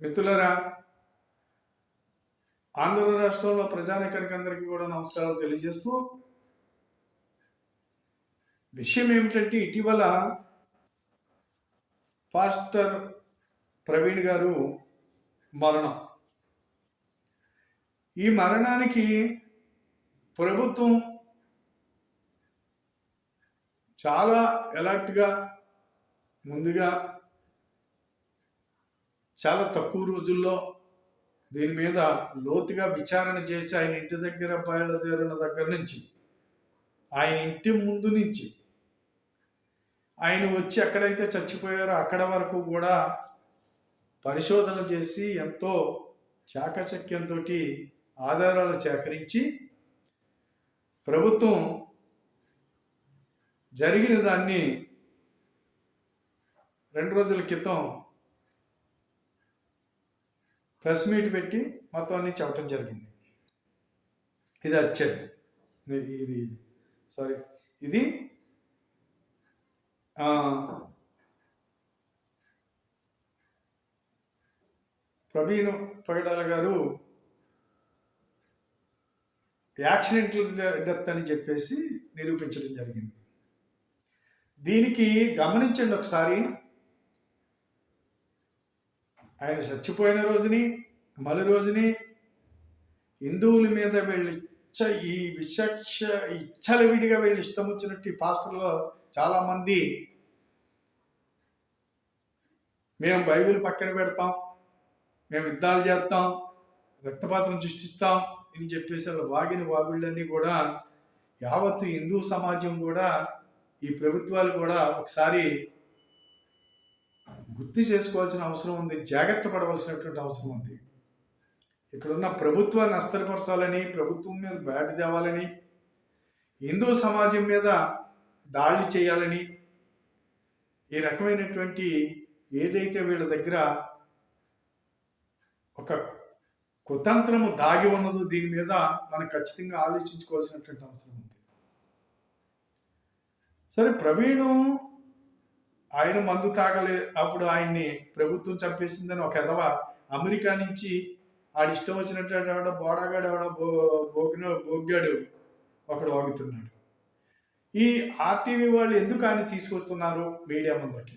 మిత్రులరా, ఆంధ్ర రాష్ట్రంలో ప్రజానీకానికి అందరికీ కూడా నమస్కారాలు తెలియజేస్తూ, విషయం ఏమిటంటే ఇటీవల పాస్టర్ ప్రవీణ్ గారు మరణం. ఈ మరణానికి ప్రభుత్వం చాలా అలర్ట్గా ముందుగా చాలా తక్కువ రోజుల్లో దీని మీద లోతుగా విచారణ చేసి ఆయన ఇంటి దగ్గర బయలుదేరిన దగ్గర నుంచి, ఆయన ఇంటి ముందు నుంచి ఆయన వచ్చి ఎక్కడైతే చచ్చిపోయారో అక్కడ వరకు కూడా పరిశోధన చేసి ఎంతో చాకచక్యంతో ఆధారాలు సేకరించి ప్రభుత్వం జరిగిన దాన్ని 2 రోజుల క్రితం ప్రెస్ మీట్ పెట్టి మొత్తం అన్ని చెప్పడం జరిగింది. ఇది వచ్చేది ఇది ప్రవీణ్ పగడాల గారు యాక్సిడెంటల్ డెత్ అని చెప్పేసి నిరూపించడం జరిగింది. దీనికి గమనించండి ఒకసారి, ఆయన చచ్చిపోయిన రోజుని మలి రోజుని హిందువుల మీద వెళ్ళి ఈ ఇచ్చలవిడిగా వీళ్ళు ఇష్టం వచ్చినట్టు ఈ పాస్టర్లో చాలామంది మేము బైబిల్ పక్కన పెడతాం, మేము యుద్ధాలు చేస్తాం, రక్తపాతం సృష్టిస్తాం అని చెప్పేసి వాళ్ళ వాగిన వాగుళ్ళన్నీ కూడా యావత్తు హిందూ సమాజం కూడా ఈ ప్రభుత్వాలు కూడా ఒకసారి గుర్తు చేసుకోవాల్సిన అవసరం ఉంది, జాగ్రత్త పడవలసినటువంటి అవసరం ఉంది. ఇక్కడున్న ప్రభుత్వాన్ని అస్థిరపరచాలని, ప్రభుత్వం మీద బ్యాట్ తేవాలని, హిందూ సమాజం మీద దాడి చేయాలని, ఈ రకమైనటువంటి ఏదైతే వీళ్ళ దగ్గర ఒక కుతంత్రము దాగి ఉన్నదో దీని మీద మనం ఖచ్చితంగా ఆలోచించుకోవాల్సినటువంటి అవసరం ఉంది. సరే, ప్రవీణు ఆయన మందు తాగలే, అప్పుడు ఆయన్ని ప్రభుత్వం చంపేసిందని ఒక ఎదవ అమెరికా నుంచి ఆడిష్టం వచ్చినట్టు బోడాగాడు బోగ్గాడు ఒకడు వాగుతున్నాడు. ఈ ఆర్టీవీ వాళ్ళు ఎందుకు ఆయన తీసుకొస్తున్నారు మీడియా ముందరికి?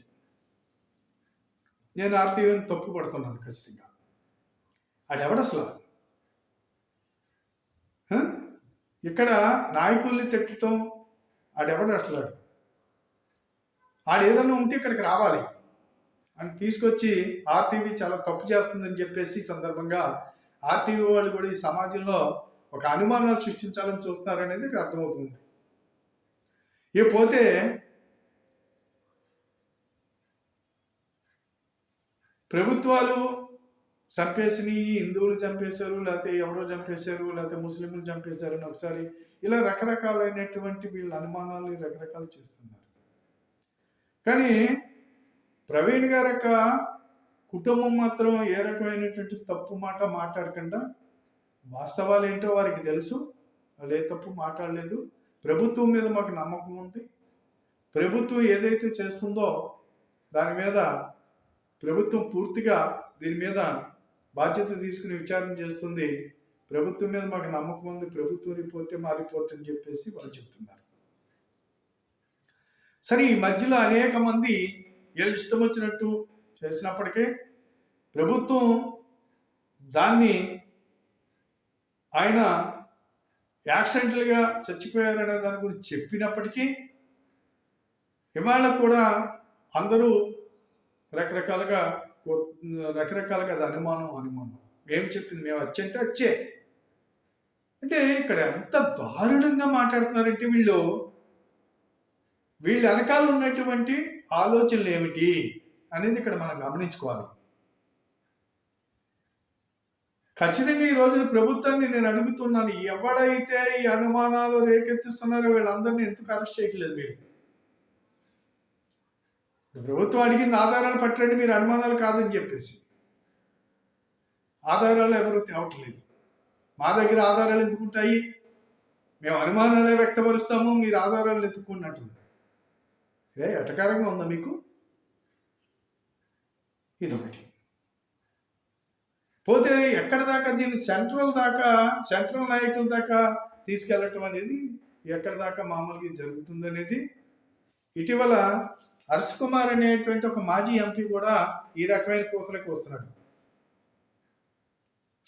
నేను ఆర్టీవీని తప్పు పడుతున్నాను ఖచ్చితంగా. ఆడెవడు అసలు? ఇక్కడ నాయకుల్ని తిట్టడం ఆడెవడు అసలు? ఆడు ఏదన్నా ఉంటే ఇక్కడికి రావాలి అని తీసుకొచ్చి ఆర్టీవీ చాలా తప్పు చేస్తుందని చెప్పేసి సందర్భంగా ఆర్టీవీ వాళ్ళు కూడా ఈ సమాజంలో ఒక అనుమానాలు సృష్టించాలని చూస్తున్నారనేది ఇక్కడ అర్థమవుతుంది. పోతే ప్రభుత్వాలు చంపేసినవి, హిందువులు చంపేశారు, లేకపోతే ఎవరో చంపేశారు, లేకపోతే ముస్లింలు చంపేశారు అని ఒకసారి ఇలా రకరకాలైనటువంటి వీళ్ళ అనుమానాలు రకరకాలు చేస్తున్నారు. కానీ ప్రవీణ్ గారి యొక్క కుటుంబం మాత్రం ఏ రకమైనటువంటి తప్పు మాట మాట్లాడకుండా వాస్తవాలు ఏంటో వారికి తెలుసు, వాళ్ళు ఏ తప్పు మాట్లాడలేదు. ప్రభుత్వం మీద మాకు నమ్మకం ఉంది, ప్రభుత్వం ఏదైతే చేస్తుందో దాని మీద ప్రభుత్వం పూర్తిగా దీని మీద బాధ్యత తీసుకుని విచారణ చేస్తుంది, ప్రభుత్వం మీద మాకు నమ్మకం ఉంది, ప్రభుత్వం రిపోర్టే మా రిపోర్ట్ అని చెప్పేసి వాళ్ళు చెప్తున్నారు. సరే, ఈ మధ్యలో అనేక మంది వీళ్ళు ఇష్టం వచ్చినట్టు చేసినప్పటికీ ప్రభుత్వం దాన్ని ఆయన యాక్సిడెంటల్గా చచ్చిపోయారనే దాని గురించి చెప్పినప్పటికీ ఇవాళ కూడా అందరూ రకరకాలుగా అది అనుమానం ఏం చెప్పింది, మేము వచ్చంటే వచ్చే అంటే ఇక్కడ ఎంత దారుణంగా మాట్లాడుతున్నారంటే వీళ్ళు వెనకాల ఉన్నటువంటి ఆలోచనలు ఏమిటి అనేది ఇక్కడ మనం గమనించుకోవాలి. ఖచ్చితంగా ఈ రోజున ప్రభుత్వాన్ని నేను అడుగుతున్నాను, ఎవడైతే ఈ అనుమానాలు రేకెత్తిస్తున్నారో వీళ్ళందరినీ ఎందుకు అరెస్ట్ చేయట్లేదు? మీరు ప్రభుత్వం అడిగింది ఆధారాలు పట్టండి, మీరు అనుమానాలు కాదని చెప్పేసి ఆధారాలు ఎవరు తేవట్లేదు. మా దగ్గర ఆధారాలు ఎందుకుంటాయి? మేము అనుమానాలే వ్యక్తపరుస్తాము, మీరు ఆధారాలు ఎత్తుకున్నట్టు. ఎటకారంగా ఉందా మీకు? ఇదొకటి. పోతే ఎక్కడ దాకా దీన్ని సెంట్రల్ నాయకుల దాకా తీసుకెళ్ళటం అనేది ఎక్కడ దాకా మామూలుగా జరుగుతుంది అనేది ఇటీవల హర్ష్ కుమార్ అనేటువంటి ఒక మాజీ ఎంపీ కూడా ఈ రకమైన కోతలకు వస్తున్నాడు.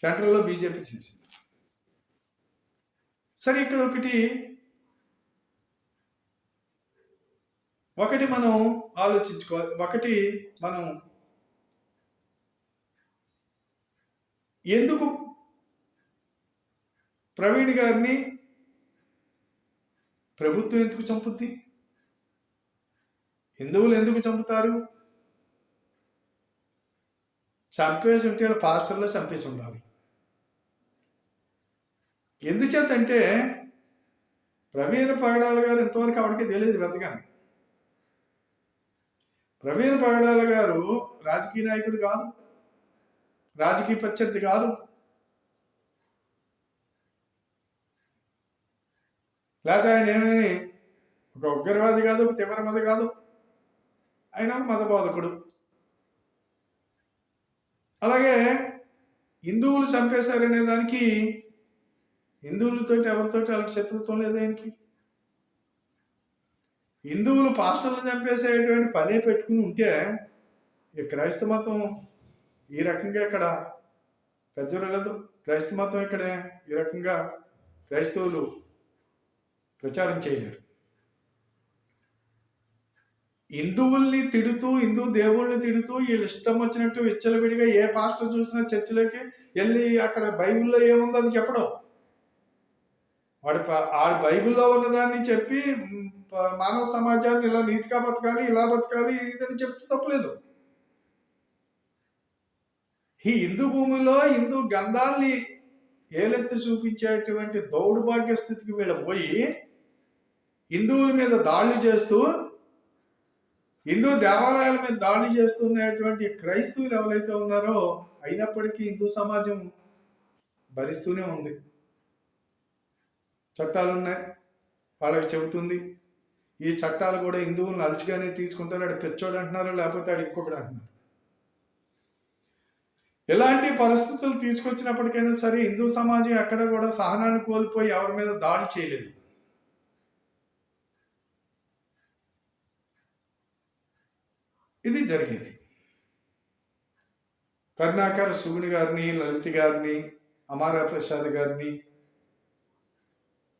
సెంట్రల్లో బీజేపీ చేసింది. సరే, ఇక్కడ ఒకటి మనం ఆలోచించుకోవాలి. ఒకటి మనం ఎందుకు ప్రవీణ్ గారిని ప్రభుత్వం ఎందుకు చంపుద్ది? హిందువులు ఎందుకు చంపుతారు? చంపేసి ఉంటే పాస్టర్లో చంపేసి ఉండాలి. ఎందుచేతంటే ప్రవీణ్ పగడాల గారు ఇంతవరకు ఆవిడకి తెలియదు వెతగాను. ప్రవీణ్ పగడాల గారు రాజకీయ నాయకుడు కాదు, రాజకీయ ప్రత్యర్థి కాదు, లేకపోతే ఆయన ఏమీ ఒక ఉగ్రవాది కాదు, ఒక తీవ్రవాది కాదు. ఆయన ఒక మత బోధకుడు. అలాగే హిందువులు చంపేశారనే దానికి హిందువులతో ఎవరితోటి వాళ్ళకి శత్రుత్వం లేదు ఆయనకి. హిందువులు పాస్టర్లు చంపేసేటువంటి పనే పెట్టుకుని ఉంటే ఈ క్రైస్తవ మతం ఈ రకంగా ఇక్కడ పెద్దలేదు. క్రైస్తవ మతం ఇక్కడ ఈ రకంగా క్రైస్తవులు ప్రచారం చేయలేరు. హిందువుల్ని తిడుతూ, హిందూ దేవుళ్ళని తిడుతూ వీళ్ళు ఇష్టం వచ్చినట్టు విచ్చలవిడిగా ఏ పాస్టర్ చూసినా చర్చిలోకి వెళ్ళి అక్కడ బైబిల్లో ఏముందో అది చెప్పడం. వాడు ఆ బైబిల్లో ఉన్నదాన్ని చెప్పి మానవ సమాజాన్ని ఇలా నీతిగా బతకాలి, ఇలా బతకాలి, ఇదని చెప్తే తప్పలేదు. ఈ హిందూ భూమిలో హిందూ గంధాల్ని ఏలెత్తి చూపించేటువంటి దౌర్భాగ్య స్థితికి వీళ్ళు పోయి హిందువుల మీద దాడులు చేస్తూ, హిందూ దేవాలయాల మీద దాడులు చేస్తున్నటువంటి క్రైస్తవులు ఎవరైతే ఉన్నారో అయినప్పటికీ హిందూ సమాజం భరిస్తూనే ఉంది. చట్టాలు ఉన్నాయి, వాళ్ళకి చెబుతుంది. ఈ చట్టాలు కూడా హిందువులను అలచిగానే తీసుకుంటారు. ఆడు పెచ్చోడు అంటున్నారు, లేకపోతే ఆడు ఇంకొకటి అంటున్నారు. ఎలాంటి పరిస్థితులు తీసుకొచ్చినప్పటికైనా సరే హిందూ సమాజం ఎక్కడ కూడా సహనాన్ని కోల్పోయి ఎవరి మీద దాడి చేయలేదు. ఇది జరిగేది. కరుణాకర్ సుగుణి గారిని, లలిత్ గారిని, అమారా ప్రసాద్ గారిని,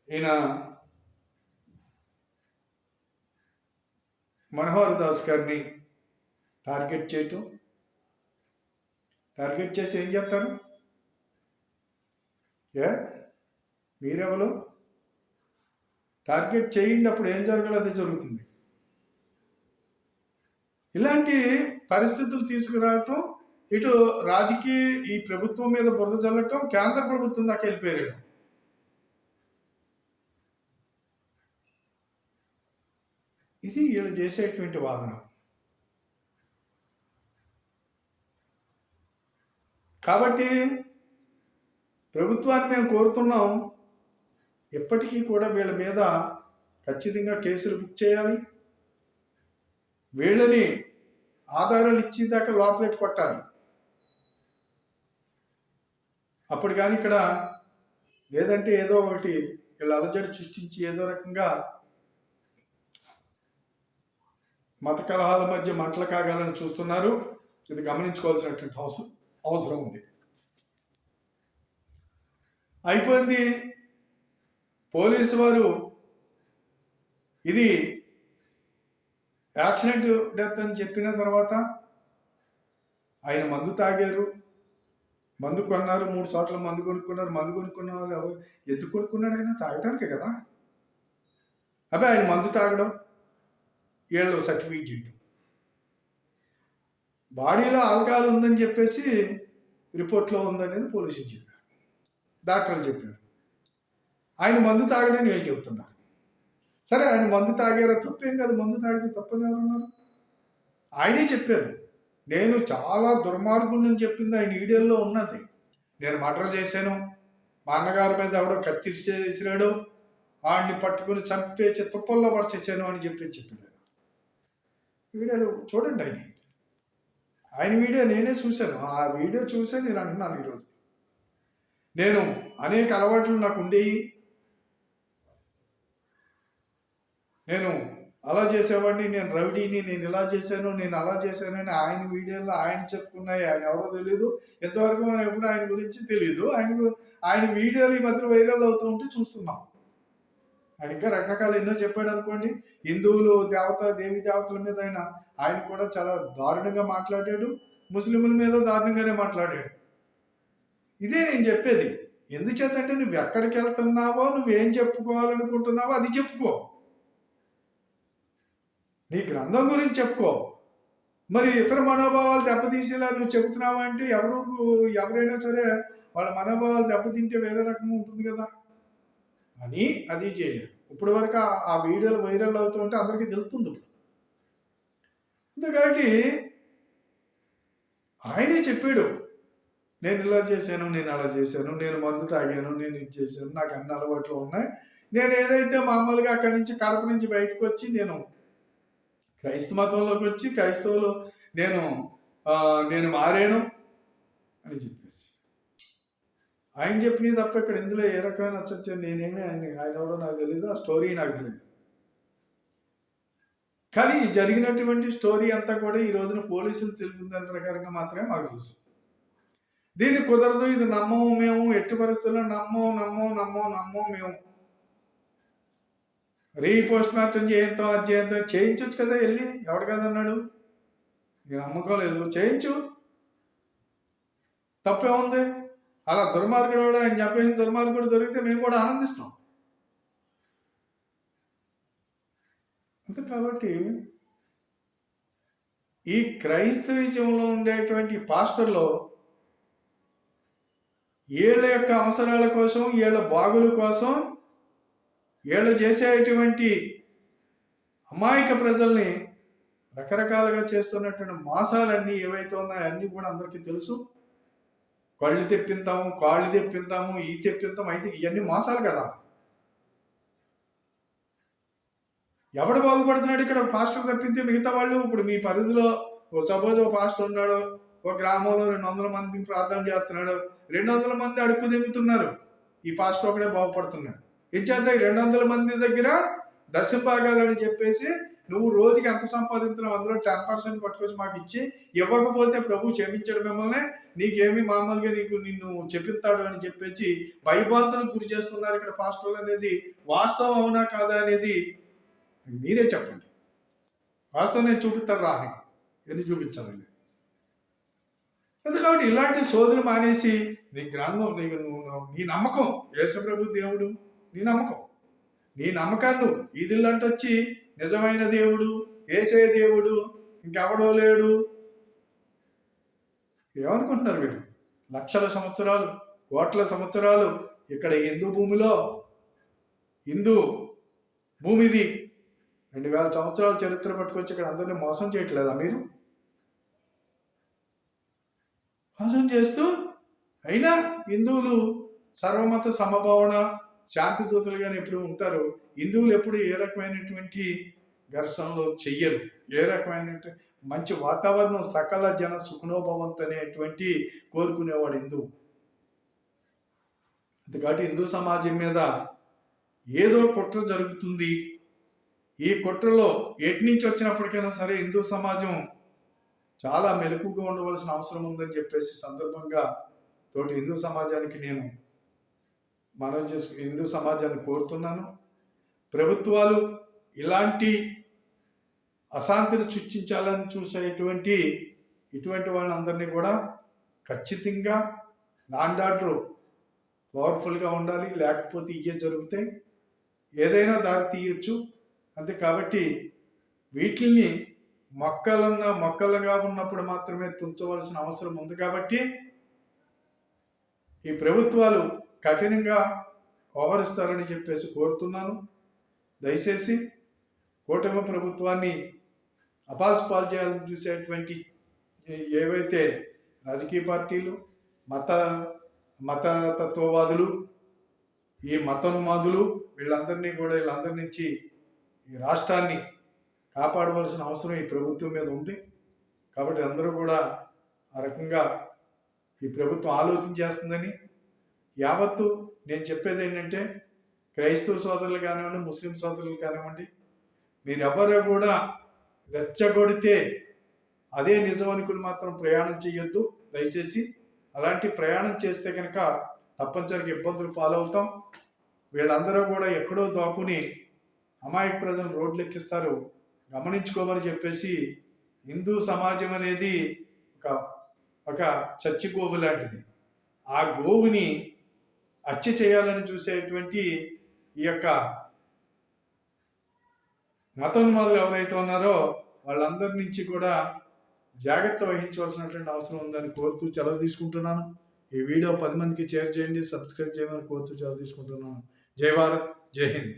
ఈయన మనోహర్ దాస్ గారిని టార్గెట్ చేయటం, టార్గెట్ చేసి ఏం చేస్తారు? మీరెవరు టార్గెట్ చేయండి, అప్పుడు ఏం జరగాలో అదే జరుగుతుంది. ఇలాంటి పరిస్థితులు తీసుకురావటం, ఇటు రాజకీయ ఈ ప్రభుత్వం మీద బురద చల్లటం, కేంద్ర ప్రభుత్వం దాకా వెళ్ళిపోయారు. ఇది వీళ్ళు చేసేటువంటి వాదన. కాబట్టి ప్రభుత్వాన్ని మేము కోరుతున్నాం, ఎప్పటికీ కూడా వీళ్ళ మీద ఖచ్చితంగా కేసులు బుక్ చేయాలి. వీళ్ళని ఆధారాలు ఇచ్చేదాకా లోపలెట్ కొట్టాలి. అప్పుడు కానీ ఇక్కడ లేదంటే ఏదో ఒకటి వీళ్ళు అలజడి సృష్టించి ఏదో రకంగా మత కలహాల మధ్య మంటలు కాగాలని చూస్తున్నారు. ఇది గమనించుకోవాల్సినటువంటి అవసరం ఉంది. అయిపోయింది. పోలీసు వారు ఇది యాక్సిడెంట్ డెత్ అని చెప్పిన తర్వాత ఆయన మందు తాగారు, మందు కొన్నారు, 3 చోట్ల మందు కొనుక్కున్నారు. మందు కొనుక్కున్న వాళ్ళు ఎవరు ఎందుకు కొనుక్కున్నాడు? ఆయన తాగటానికే కదా. అబ్బాయి ఆయన మందు తాగడం, వీళ్ళు సర్టిఫికేట్ చేయడం, బాడీలో ఆల్కహాల్ ఉందని చెప్పేసి రిపోర్ట్లో ఉందనేది పోలీసులు చెప్పారు, డాక్టర్లు చెప్పారు. ఆయన మందు తాగడానికి వీళ్ళు చెబుతున్నారు. సరే, ఆయన మందు తాగారో తప్పేం కాదు, మందు తాగితే తప్పని ఎవరున్నారు? ఆయనే చెప్పారు. నేను చాలా దుర్మార్గుడిని చెప్పింది ఆయన వీడియోలో ఉన్నది. నేను మర్డర్ చేశాను, మా అన్నగారి మీద ఎవడో కత్తిరిచేసినాడు, వాడిని పట్టుకుని చంపేసి తుప్పల్లో పడిచేసాను అని చెప్పాడు. వీడియోలు చూడండి. ఆయన ఆయన వీడియో నేనే చూశాను. ఆ వీడియో చూసే నేను అంటున్నాను ఈరోజు. నేను అనేక అలవాట్లు నాకు ఉండేవి. నేను అలా చేసేవాడిని, నేను రౌడీని, నేను ఇలా చేశాను, నేను అలా చేశానని ఆయన వీడియోలో ఆయన చెప్పుకున్నాయి. ఆయన ఎవరో తెలియదు. ఇంతవరకు మనం ఎప్పుడు ఆయన గురించి తెలియదు. ఆయన వీడియోలు ఈ మధ్య వైరల్ అవుతూ ఉంటే చూస్తున్నాం. ఆయన ఇంకా రకరకాలు ఎన్నో చెప్పాడు అనుకోండి. హిందువులు దేవి దేవతల మీద ఆయన కూడా చాలా దారుణంగా మాట్లాడాడు. ముస్లింల మీద దారుణంగానే మాట్లాడాడు. ఇదే నేను చెప్పేది. ఎందుచేతంటే నువ్వు ఎక్కడికి వెళ్తున్నావో, నువ్వేం చెప్పుకోవాలనుకుంటున్నావో అది చెప్పుకో. నీ గ్రంథం గురించి చెప్పుకో. మరి ఇతర మనోభావాలు దెబ్బతీసేలా నువ్వు చెబుతున్నావు అంటే ఎవరైనా సరే వాళ్ళ మనోభావాలు దెబ్బతింటే వేరే రకంగా ఉంటుంది కదా అని అది చేయలేదు. ఇప్పుడు వరకు ఆ వీడియోలు వైరల్ అవుతూ ఉంటే అందరికీ తెలుస్తుంది. కాబట్టి ఆయనే చెప్పాడు, నేను ఇలా చేశాను, నేను అలా చేశాను, నేను మందు తాగాను, నేను ఇది చేశాను, నాకు అన్ని అలవాట్లు ఉన్నాయి. నేను ఏదైతే మామూలుగా అక్కడి నుంచి కడప నుంచి బయటకు వచ్చి నేను క్రైస్తవ మతంలోకి వచ్చి క్రైస్తవులు నేను మారాను అని చెప్పేసి ఆయన చెప్పినవి తప్ప ఇక్కడ ఇందులో ఏ రకమైన నచ్చచ్చు. నేనేమి ఆయన ఎవడో నాకు తెలియదు, ఆ స్టోరీ నాకు తెలియదు. కానీ జరిగినటువంటి స్టోరీ అంతా కూడా ఈ రోజున పోలీసులు తెలిపిన ప్రకారంగా మాత్రమే మాకు తెలుసు. దీన్ని కుదరదు, ఇది నమ్మము మేము, ఎట్టి పరిస్థితుల్లో నమ్మము మేము. పోస్ట్ మార్టం చేయించవచ్చు కదా, వెళ్ళి ఎవడు కదన్నాడు? నేను నమ్మకం లేదు, చేయించు, తప్పే ఉంది. అలా దుర్మార్గుడు కూడా ఆయన చంపేసిన దుర్మార్గుడు దొరికితే మేము కూడా ఆనందిస్తాం. అంతే. కాబట్టి ఈ క్రైస్తవిజంలో ఉండేటువంటి పాస్టర్లో వీళ్ళ యొక్క అవసరాల కోసం, వీళ్ళ బాగుల కోసం, వీళ్ళు చేసేటువంటి అమాయక ప్రజల్ని రకరకాలుగా చేస్తున్నటువంటి మోసాలన్నీ ఏవైతే ఉన్నాయో అన్నీ కూడా అందరికీ తెలుసు. కళ్ళు తెప్పింతాము, కాళ్ళు తెప్పింతాము, తెప్పింతాము, అయితే ఇవన్నీ మోసాలు కదా. ఎవడు బాగుపడుతున్నాడు ఇక్కడ? పాస్టర్ తప్పితే మిగతా వాళ్ళు. ఇప్పుడు మీ పరిధిలో సపోజ్ ఓ పాస్టర్ ఉన్నాడు, ఒక గ్రామంలో 200 మందికి ప్రార్థన చేస్తున్నాడు, 200 మంది అడుపు దిగుతున్నారు, ఈ పాస్టర్ ఒకడే బాగుపడుతున్నాడు. ఇచ్చేత 200 మంది దగ్గర దశభాగాలని చెప్పేసి నువ్వు రోజుకి ఎంత సంపాదించినావు అందులో 10% పట్టుకొచ్చి మాకు ఇచ్చి ఇవ్వకపోతే ప్రభు క్షమించడు మిమ్మల్ని, నీకేమి మామూలుగా నిన్ను చెప్పిస్తాడు అని చెప్పేసి భయభ్రాంతులకు గురి చేస్తున్నారు ఇక్కడ పాస్టర్లు. అనేది వాస్తవం అవునా కాదా అనేది మీరే చెప్పండి. వాస్తవం నేను చూపిస్తాను రా అని ఎన్ని చూపించాలండి. కాబట్టి ఇలాంటి శోధన మానేసి నీ గ్రంథం, నీ నమ్మకం యేసుప్రభు దేవుడు, నీ నమ్మకాన్ని ఈదిల్లంటే వచ్చి నిజమైన దేవుడు యేసే దేవుడు ఇంకెవడో లేడు ఏమనుకుంటున్నారు వీళ్ళు? లక్షల సంవత్సరాలు, కోట్ల సంవత్సరాలు ఇక్కడ హిందూ భూమిది 2000 సంవత్సరాల చరిత్ర పట్టుకొచ్చి ఇక్కడ అందరినీ మోసం చేయట్లేదా మీరు? మోసం చేస్తూ అయినా హిందువులు సర్వమత సమభావన శాంతి దూతలుగానే ఎప్పుడు ఉంటారు. హిందువులు ఎప్పుడు ఏ రకమైనటువంటి ఘర్షణలు చెయ్యరు. ఏ రకమైన మంచి వాతావరణం, సకల జన సుఖనోభవంత్ అనేటువంటి కోరుకునేవాడు హిందువు. అందుకని హిందూ సమాజం మీద ఏదో కుట్ర జరుగుతుంది. ఈ కుట్రలో ఎటు నుంచి వచ్చినప్పటికైనా సరే హిందూ సమాజం చాలా మెలకుగా ఉండవలసిన అవసరం ఉందని చెప్పేసి సందర్భంగా తోటి హిందూ సమాజానికి నేను హిందూ సమాజాన్ని కోరుతున్నాను. ప్రభుత్వాలు ఇలాంటి అశాంతిని సృష్టించాలని చూసేటువంటి ఇటువంటి వాళ్ళందరినీ కూడా ఖచ్చితంగా లాండ్ ఆర్డర్ పవర్ఫుల్గా ఉండాలి. లేకపోతే ఇవే జరుగుతాయి, ఏదైనా దారి తీయచ్చు. అంతే. కాబట్టి వీటిల్ని మొక్కలుగా ఉన్నప్పుడు మాత్రమే తుంచవలసిన అవసరం ఉంది. కాబట్టి ఈ ప్రభుత్వాలు కఠినంగా వ్యవహరిస్తారని చెప్పేసి కోరుతున్నాను. దయచేసి కూటమి ప్రభుత్వాన్ని అపాస్పాలు చేయాలని చూసేటువంటి ఏవైతే రాజకీయ పార్టీలు, మతతత్వవాదులు, ఈ మతోన్మాదులు వీళ్ళందరి నుంచి ఈ రాష్ట్రాన్ని కాపాడవలసిన అవసరం ఈ ప్రభుత్వం మీద ఉంది. కాబట్టి అందరూ కూడా ఆ రకంగా ఈ ప్రభుత్వం ఆలోచన చేస్తుందని యావత్తు నేను చెప్పేది ఏంటంటే, క్రైస్తవ సోదరులు కానివ్వండి, ముస్లిం సోదరులు కానివ్వండి, మీరెవ్వరూ కూడా రెచ్చగొడితే అదే నిజం అనుకుని మాత్రం ప్రయాణం చేయొద్దు దయచేసి. అలాంటి ప్రయాణం చేస్తే కనుక తప్పనిసరిగా ఇబ్బందులు పాలవుతాం. వీళ్ళందరూ కూడా ఎక్కడో దాక్కుని అమాయక ప్రజలు రోడ్లు ఎక్కిస్తారు, గమనించుకోమని చెప్పేసి. హిందూ సమాజం అనేది ఒక ఒక చచ్చి గోవు లాంటిది. ఆ గోవుని హత్య చేయాలని చూసేటువంటి ఈ యొక్క మతోన్మాదులు ఎవరైతే ఉన్నారో వాళ్ళందరి నుంచి కూడా జాగ్రత్త వహించవలసినటువంటి అవసరం ఉందని కోరుతూ సెలవు తీసుకుంటున్నాను. ఈ వీడియో 10 మందికి షేర్ చేయండి, సబ్స్క్రైబ్ చేయమని కోరుతూ సెలవు తీసుకుంటున్నాను. జై భారత్, జై హింద్.